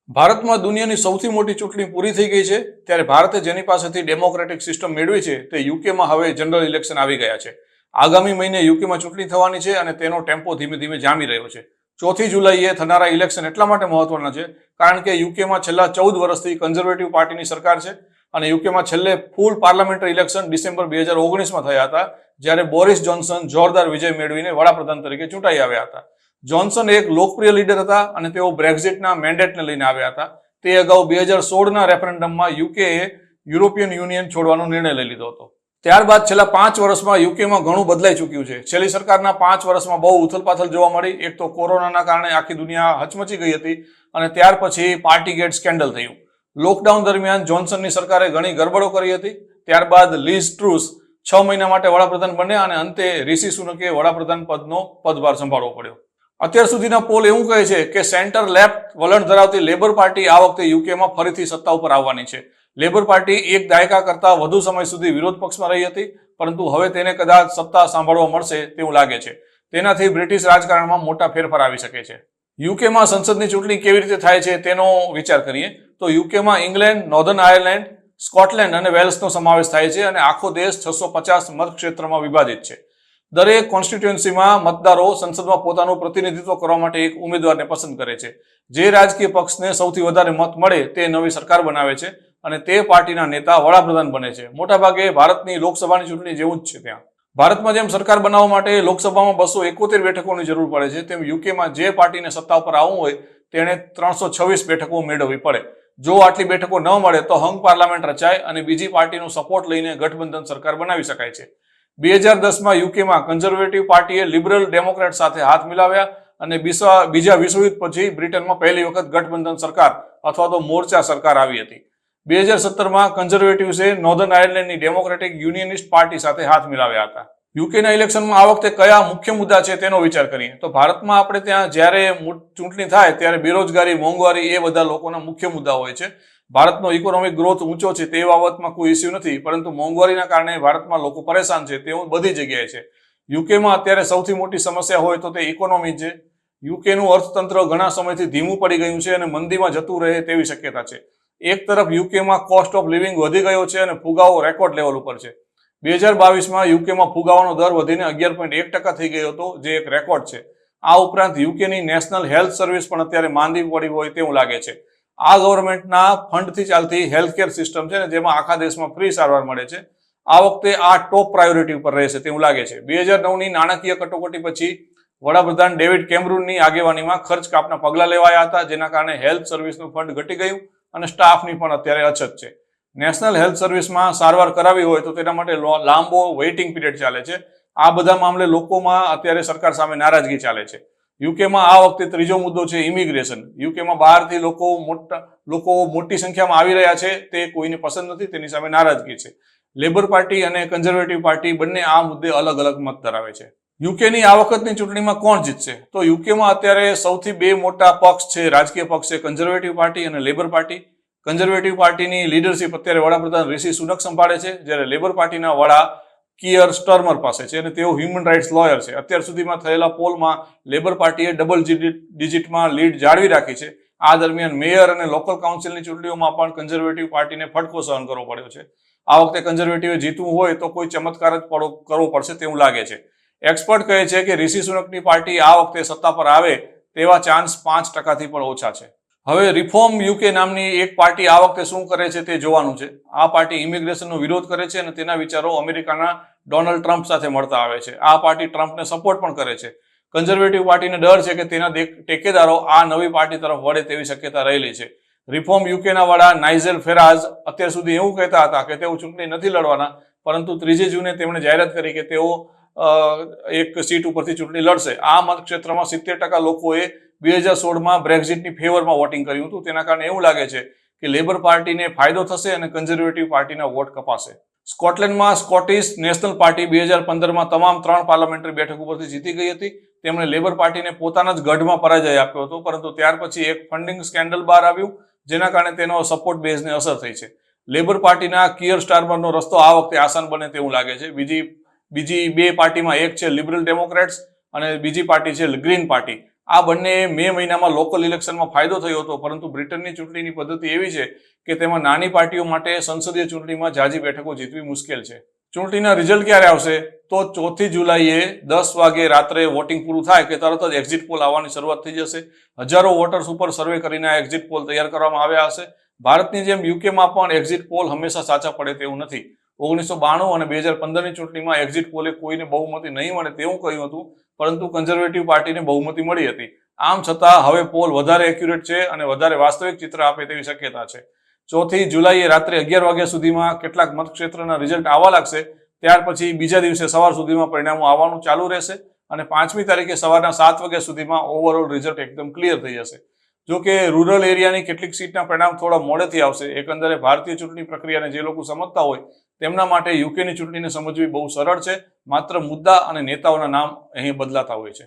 ભારતમાં દુનિયાની સૌથી મોટી ચૂંટણી પૂરી થઈ ગઈ છે ત્યારે ભારતે જેની પાસેથી ડેમોક્રેટિક સિસ્ટમ મેળવી છે તે યુકેમાં હવે જનરલ ઇલેક્શન આવી ગયા છે. આગામી મહિને યુકેમાં ચૂંટણી થવાની છે અને તેનો ટેમ્પો ધીમે ધીમે જામી રહ્યો છે. 4 જુલાઈએ થનારા ઇલેક્શન એટલા માટે મહત્વના છે કારણ કે યુકેમાં છેલ્લા 14 વર્ષથી કન્ઝર્વેટિવ પાર્ટીની સરકાર છે અને યુકેમાં છેલ્લે ફૂલ પાર્લામેન્ટરી ઇલેક્શન ડિસેમ્બર 2019માં થયા હતા, જ્યારે બોરિસ જોન્સન જોરદાર વિજય મેળવીને વડાપ્રધાન તરીકે ચૂંટાઈ આવ્યા હતા. જોન્સન એક લોકપ્રિય લીડર હતા અને તેઓ બ્રેક્ઝિટના મેન્ડેટને લઈને આવ્યા હતા. તે અગાઉ 2016ના રેફરન્ડમમાં યુકેએ યુરોપિયન યુનિયન છોડવાનો નિર્ણય લઈ લીધો હતો. ત્યારબાદ છેલ્લા 5 વર્ષમાં યુકેમાં ઘણું બદલાઈ ચૂક્યું છે. છેલ્લી સરકારના 5 વર્ષમાં બહુ ઉથલપાથલ જોવા મળી. એક તો કોરોનાના કારણે આખી દુનિયા હચમચી ગઈ હતી અને ત્યાર પછી પાર્ટીગેટ સ્કેન્ડલ થયું. લોકડાઉન દરમિયાન જોન્સનની સરકારે ઘણી ગરબડો કરી હતી. ત્યારબાદ લીઝ ટ્રુસ 6 મહિના માટે વડાપ્રધાન બન્યા અને અંતે રિશી સુનકે વડાપ્રધાન પદનો પદભાર સંભાળવો પડ્યો. અત્યાર સુધીના પોલ એવું કહે છે કે સેન્ટર લેફ્ટ વલણ ધરાવતી લેબર પાર્ટી આ વખતે યુકેમાં ફરીથી સત્તા ઉપર આવવાની છે. લેબર પાર્ટી એક દાયકા કરતા વધુ સમય સુધી વિરોધ પક્ષમાં રહી હતી, પરંતુ હવે તેને કદાચ સત્તા સાંભળવા મળશે તેવું લાગે છે. તેનાથી બ્રિટિશ રાજકારણમાં મોટા ફેરફાર આવી શકે છે. યુકેમાં સંસદની ચૂંટણી કેવી રીતે થાય છે તેનો વિચાર કરીએ તો યુકેમાં ઇંગ્લેન્ડ, નોર્ધન આયર્લેન્ડ, સ્કોટલેન્ડ અને વેલ્સનો સમાવેશ થાય છે અને આખો દેશ 650 મતક્ષેત્રમાં વિભાજિત છે. દરેક કોન્સ્ટિટ્યુઅન્સીમાં મતદારો સંસદમાં પોતાનું પ્રતિનિધિત્વ કરવા માટે એક ઉમેદવારને પસંદ કરે છે. જે રાજકીય પક્ષને સૌથી વધારે મત મળે તે નવી સરકાર બનાવે છે અને તે પાર્ટીના નેતા વડાપ્રધાન બને છે. મોટાભાગે ભારતની લોકસભાની ચૂંટણી જેવું જ છે. ત્યાં ભારતમાં જેમ સરકાર બનાવવા માટે લોકસભામાં 271 બેઠકોની જરૂર પડે છે, તેમ યુકેમાં જે પાર્ટીને સત્તા ઉપર આવવું હોય તેણે 326 બેઠકો મેળવવી પડે. જો આટલી બેઠકો ન મળે તો હંગ પાર્લામેન્ટ રચાય અને બીજી પાર્ટીનો સપોર્ટ લઈને ગઠબંધન સરકાર બનાવી શકાય છે. 2010માં યુકેમાં કન્ઝર્વેટિવ પાર્ટીએ લિબરલ ડેમોક્રેટ સાથે હાથ મિલાવ્યા અને બીજા વિશ્વયુદ્ધ પછી બ્રિટનમાં પહેલી વખત ગઠબંધન સરકાર અથવા તો મોરચા સરકાર આવી હતી. 2017માં કન્ઝર્વેટિવ્સે નોર્ધન આયર્લેન્ડની ડેમોક્રેટિક યુનિયનિસ્ટ પાર્ટી સાથે હાથ મિલાવ્યા હતા. યુકેના ઇલેક્શનમાં આ વખતે કયા મુખ્ય મુદ્દા છે તેનો વિચાર કરીએ તો ભારતમાં આપણે ત્યાં જ્યારે ચૂંટણી થાય ત્યારે બેરોજગારી, મોંઘવારી એ બધા લોકોના મુખ્ય મુદ્દા હોય છે. ભારતનો ઇકોનોમિક ગ્રોથ ઊંચો છે તે બાબતમાં કોઈ ઇસ્યુ નથી, પરંતુ મોંઘવારીના કારણે ભારતમાં લોકો પરેશાન છે તેવું બધી જગ્યાએ છે. યુકેમાં અત્યારે સૌથી મોટી સમસ્યા હોય તો તે ઇકોનોમી છે. યુકેનું અર્થતંત્ર ઘણા સમયથી ધીમું પડી ગયું છે અને મંદીમાં જતું રહે તેવી શક્યતા છે. એક તરફ યુકેમાં કોસ્ટ ઓફ લિવિંગ વધી ગયો છે અને ફુગાવો રેકોર્ડ લેવલ ઉપર છે. 2022માં યુકેમાં ફુગાવાનો દર વધીને 11.1% થઈ ગયો હતો, જે એક રેકોર્ડ છે. આ ઉપરાંત યુકેની નેશનલ હેલ્થ સર્વિસ પણ અત્યારે માંદી પડી હોય તેવું લાગે છે. આ ગવર્મેન્ટના ફંડથી ચાલતી હેલ્થકેર સિસ્ટમ છે ને, જેમાં આખા દેશમાં ફ્રી સારવાર મળે છે. આ વખતે આ ટોપ પ્રાયોરિટી ઉપર રહેશે તેવું લાગે છે. 2009ની નાણાકીય કટોકટી પછી વડાપ્રધાન ડેવિડ કેમરૂનની આગેવાનીમાં ખર્ચ કાપના પગલાં લેવાયા હતા, જેના કારણે હેલ્થ સર્વિસનું ફંડ ઘટી ગયું અને સ્ટાફની પણ અત્યારે અછત છે. નેશનલ હેલ્થ સર્વિસમાં સારવાર કરાવી હોય તો તેના માટે લાંબો વેઇટિંગ પીરિયડ ચાલે છે. આ બધા મામલે લોકોમાં અત્યારે સરકાર સામે નારાજગી ચાલે છે. યુકેમાં આ વખતે ત્રીજો મુદ્દો છે ઇમિગ્રેશન. યુકેમાં બહારથી લોકો મોટી સંખ્યામાં આવી રહ્યા છે, તે કોઈને પસંદ નથી, તેની સામે નારાજગી છે. લેબર પાર્ટી અને કન્ઝર્વેટિવ પાર્ટી બંને આ મુદ્દે અલગ અલગ મત ધરાવે છે. યુકેની આ વખતની ચૂંટણીમાં કોણ જીતશે તો યુકેમાં અત્યારે સૌથી 2 મોટા પક્ષ છે, રાજકીય પક્ષ છે, કન્ઝર્વેટિવ પાર્ટી અને લેબર પાર્ટી. કન્ઝર્વેટિવ પાર્ટીની લીડરશીપ અત્યારે વડાપ્રધાન રિશી સુનક સંભાળે છે, જ્યારે લેબર પાર્ટીના વડા કિયર સ્ટર્મર પાસે છે અને તેઓ હ્યુમન રાઇટ્સ લોયર છે. અત્યાર સુધીમાં થયેલા પોલમાં લેબર પાર્ટીએ ડબલ ડિજિટમાં લીડ જાળવી રાખી છે. આ દરમિયાન મેયર અને લોકલ કાઉન્સિલની ચૂંટણીઓમાં પણ કન્ઝર્વેટિવ પાર્ટીને ફટકો સહન કરવો પડ્યો છે. આ વખતે કન્ઝર્વેટિવે જીતવું હોય તો કોઈ ચમત્કાર જ કરવો પડશે તેવું લાગે છે. એક્સપર્ટ કહે છે કે રિશી સુનકની પાર્ટી આ વખતે સત્તા પર આવે તેવા ચાન્સ 5%થી પણ ઓછા છે. હવે રિફોર્મ યુકે નામની એક પાર્ટી આ વખતે શું કરે છે તે જોવાનું છે. આ પાર્ટી ઇમિગ્રેશનનો વિરોધ કરે છે અને તેના વિચારો અમેરિકાના ડોનાલ્ડ ટ્રમ્પ સાથે મળતા આવે છે. આ પાર્ટી ટ્રમ્પને સપોર્ટ પણ કરે છે. કન્ઝર્વેટિવ પાર્ટીને ડર છે કે તેના ટેકેદારો આ નવી પાર્ટી તરફ વળે તેવી શક્યતા રહેલી છે. રિફોર્મ યુકેના વડા નાઇજેલ ફેરાઝ અત્યાર સુધી એવું કહેતા હતા કે તેઓ ચૂંટણી નથી લડવાના, પરંતુ 3 જૂને તેમણે જાહેરાત કરી કે તેઓ એક સીટ ઉપરથી ચૂંટણી લડશે. આ મતક્ષેત્રમાં 70% લોકોએ 2016માં બ્રેક્ઝિટની ફેવરમાં વોટિંગ કર્યું હતું. તેના કારણે એવું લાગે છે કે લેબર પાર્ટીને ફાયદો થશે અને કન્ઝર્વેટિવ પાર્ટીના વોટ કપાશે. સ્કોટલેન્ડમાં સ્કોટિશ નેશનલ પાર્ટી 2015માં તમામ 3 પાર્લામેન્ટરી બેઠક ઉપરથી જીતી ગઈ હતી. તેમણે લેબર પાર્ટીને પોતાના જ ગઢમાં પરાજય આપ્યો હતો, પરંતુ ત્યાર પછી એક ફંડિંગ સ્કેન્ડલ બહાર આવ્યું, જેના કારણે તેનો સપોર્ટ બેઝને અસર થઈ છે. લેબર પાર્ટીના કિયર સ્ટારમરનો રસ્તો આ વખતે આસાન બને તેવું લાગે છે. બીજી 2 પાર્ટીમાં એક છે લિબરલ ડેમોક્રેટ્સ અને બીજી પાર્ટી છે ગ્રીન પાર્ટી. આ બંને મે મહિનામાં લોકલ ઇલેક્શનમાં ફાયદો થયો હતો, પરંતુ બ્રિટનની ચૂંટણીની પદ્ધતિ એવી છે કે તેમાં નાની પાર્ટીઓ માટે સંસદીય ચૂંટણીમાં જાજી બેઠકો જીતવી મુશ્કેલ છે. ચૂંટણીના રિઝલ્ટ ક્યારે આવશે? તો 4 જુલાઈએ 10 વાગે રાત્રે વોટિંગ પૂરું થાય કે તરત જ એક્ઝિટ પોલ આવવાની શરૂઆત થઈ જશે. હજારો વોટર્સ ઉપર સર્વે કરીને આ એક્ઝિટ પોલ તૈયાર કરવામાં આવ્યા હશે. ભારતની જેમ યુકેમાં પણ એક્ઝિટ પોલ હંમેશા સાચા પડે તેવું નથી. 1992 અને 2015ની ચૂંટણીમાં એક્ઝિટ પોલે કોઈને બહુમતી નહીં મળે તેવું કહ્યું હતું, પરંતુ કન્ઝર્વેટિવ પાર્ટીને બહુમતી મળી હતી. આમ છતાં હવે પોલ વધારે એક્યુરેટ છે અને વધારે વાસ્તવિક ચિત્ર આપે તેવી શક્યતા છે. 4 જુલાઈએ રાત્રે 11 વાગ્યા સુધીમાં કેટલાક મતક્ષેત્રના રિઝલ્ટ આવવા લાગશે. ત્યાર પછી બીજા દિવસે સવાર સુધીમાં પરિણામો આવવાનું ચાલુ રહેશે અને 5મી તારીખે સવારના 7 વાગ્યા સુધીમાં ઓવરઓલ રિઝલ્ટ એકદમ ક્લિયર થઈ જશે. જો કે રૂરલ એરિયાની કેટલીક સીટના પરિણામ થોડા મોડેથી આવશે. એકંદરે ભારતીય ચૂંટણી પ્રક્રિયાને જે લોકો સમજતા હોય તેમના માટે યુકેની ચૂંટણીને સમજવી બહુ સરળ છે. માત્ર મુદ્દા અને નેતાઓના નામ અહીં બદલાતા હોય છે.